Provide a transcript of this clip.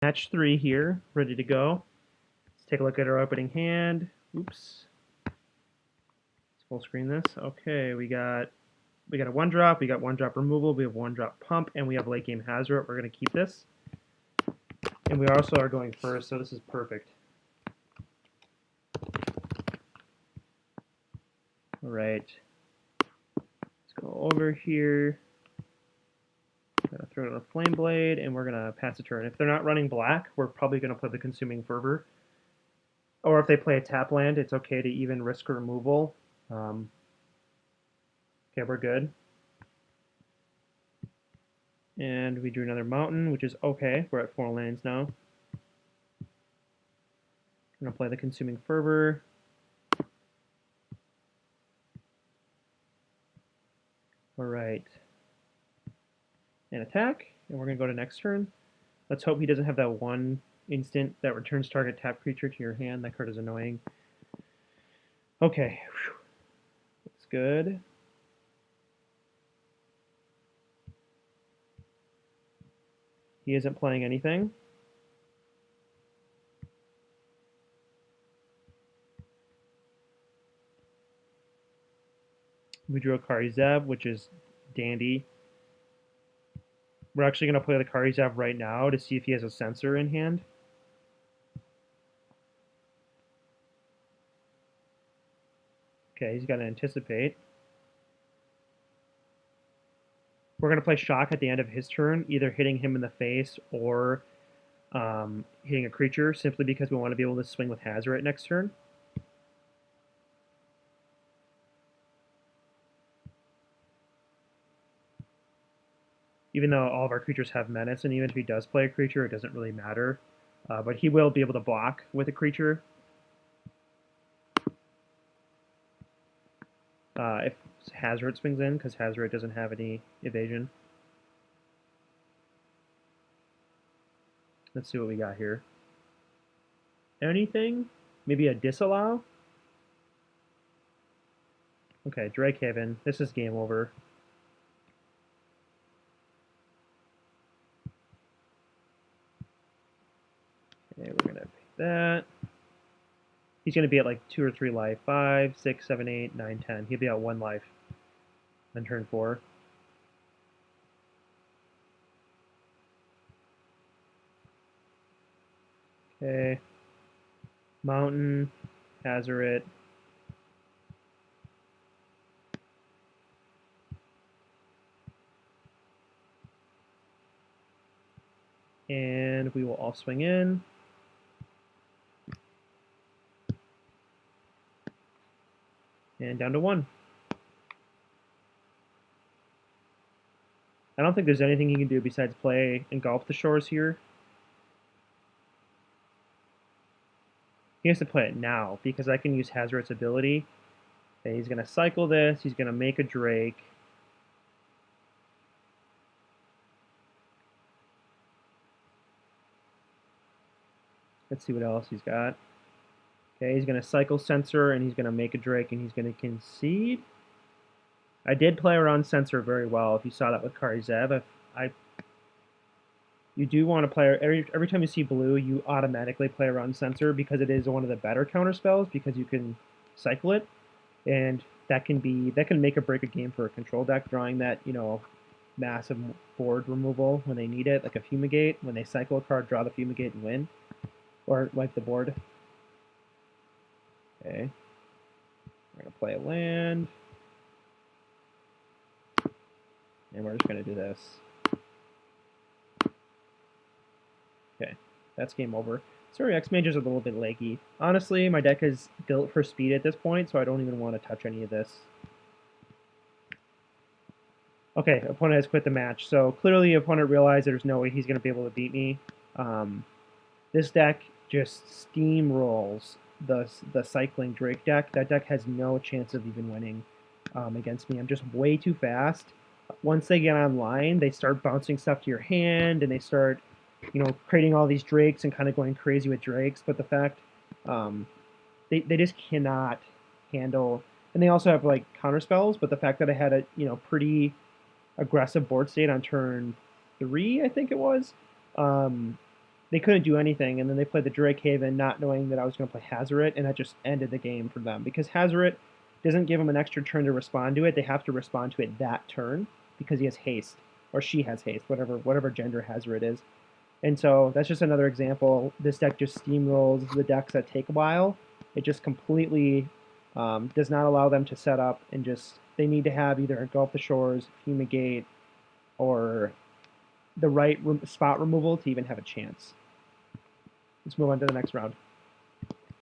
Match 3 here, ready to go. Let's take a look at our opening hand. Oops. Let's full screen this. Okay, we got a 1-drop, we got 1-drop removal, we have 1-drop pump, and we have late game hazard. We're going to keep this. And we also are going first, so this is perfect. All right. Let's go over here. Gonna throw in a flame blade, and we're gonna pass a turn. If they're not running black, we're probably gonna play the consuming fervor. Or if they play a tap land, it's okay to even risk a removal. Okay, we're good. And we drew another mountain, which is okay. We're at 4 lands now. Gonna play the consuming fervor. All right. And attack, and we're gonna go to next turn. Let's hope he doesn't have that one instant that returns target tap creature to your hand. That card is annoying. Okay, that's good. He isn't playing anything. We drew a Kari Zev, which is dandy. We're actually going to play the Kari Zev right now to see if he has a sensor in hand. Okay, he's got to anticipate. We're going to play Shock at the end of his turn, either hitting him in the face or hitting a creature, simply because we want to be able to swing with Hazoret next turn. Even though all of our creatures have menace, and even if he does play a creature, it doesn't really matter. But he will be able to block with a creature. If Hazoret swings in, because Hazoret doesn't have any evasion. Let's see what we got here. Anything? Maybe a disallow? Okay, Drakehaven. This is game over. Okay, we're going to pick that. He's going to be at like 2 or 3 life. 5, 6, 7, 8, 9, 10. He'll be at 1 life on turn 4. Okay. Mountain, Hazoret. And we will all swing in. And down to 1. I don't think there's anything he can do besides play Engulf the Shores here. He has to play it now, because I can use Hazoret's ability. Okay, he's going to cycle this. He's going to make a Drake. Let's see what else he's got. Okay, he's going to cycle Censor, and he's going to make a Drake, and he's going to concede. I did play around Censor very well. If you saw that with Kari Zev, you do want to play every time you see blue, you automatically play around Censor because it is one of the better counter spells because you can cycle it, and that can make or break a game for a control deck. Drawing that massive board removal when they need it, like a Fumigate. When they cycle a card, draw the Fumigate and win, or wipe the board. Okay, we're gonna play a land. And we're just going to do this. Okay, that's game over. Sorry, X-Mage is a little bit laggy. Honestly, my deck is built for speed at this point, so I don't even want to touch any of this. Okay, opponent has quit the match. So clearly the opponent realized there's no way he's going to be able to beat me. This deck just steamrolls the cycling Drake deck. That deck has no chance of even winning against me. I'm just way too fast. Once they get online, they start bouncing stuff to your hand, and they start, creating all these Drakes and kind of going crazy with Drakes. But the fact, they just cannot handle, and they also have like counter spells. But the fact that I had a pretty aggressive board state on turn 3, I think it was, they couldn't do anything, and then they played the Drake Haven not knowing that I was going to play Hazoret, and that just ended the game for them. Because Hazoret doesn't give them an extra turn to respond to it. They have to respond to it that turn because he has haste, or she has haste, whatever gender Hazoret is. And so that's just another example. This deck just steamrolls the decks that take a while. It just completely does not allow them to set up, and just they need to have either Engulf the Shores, Fumigate, or the right spot removal to even have a chance. Let's move on to the next round.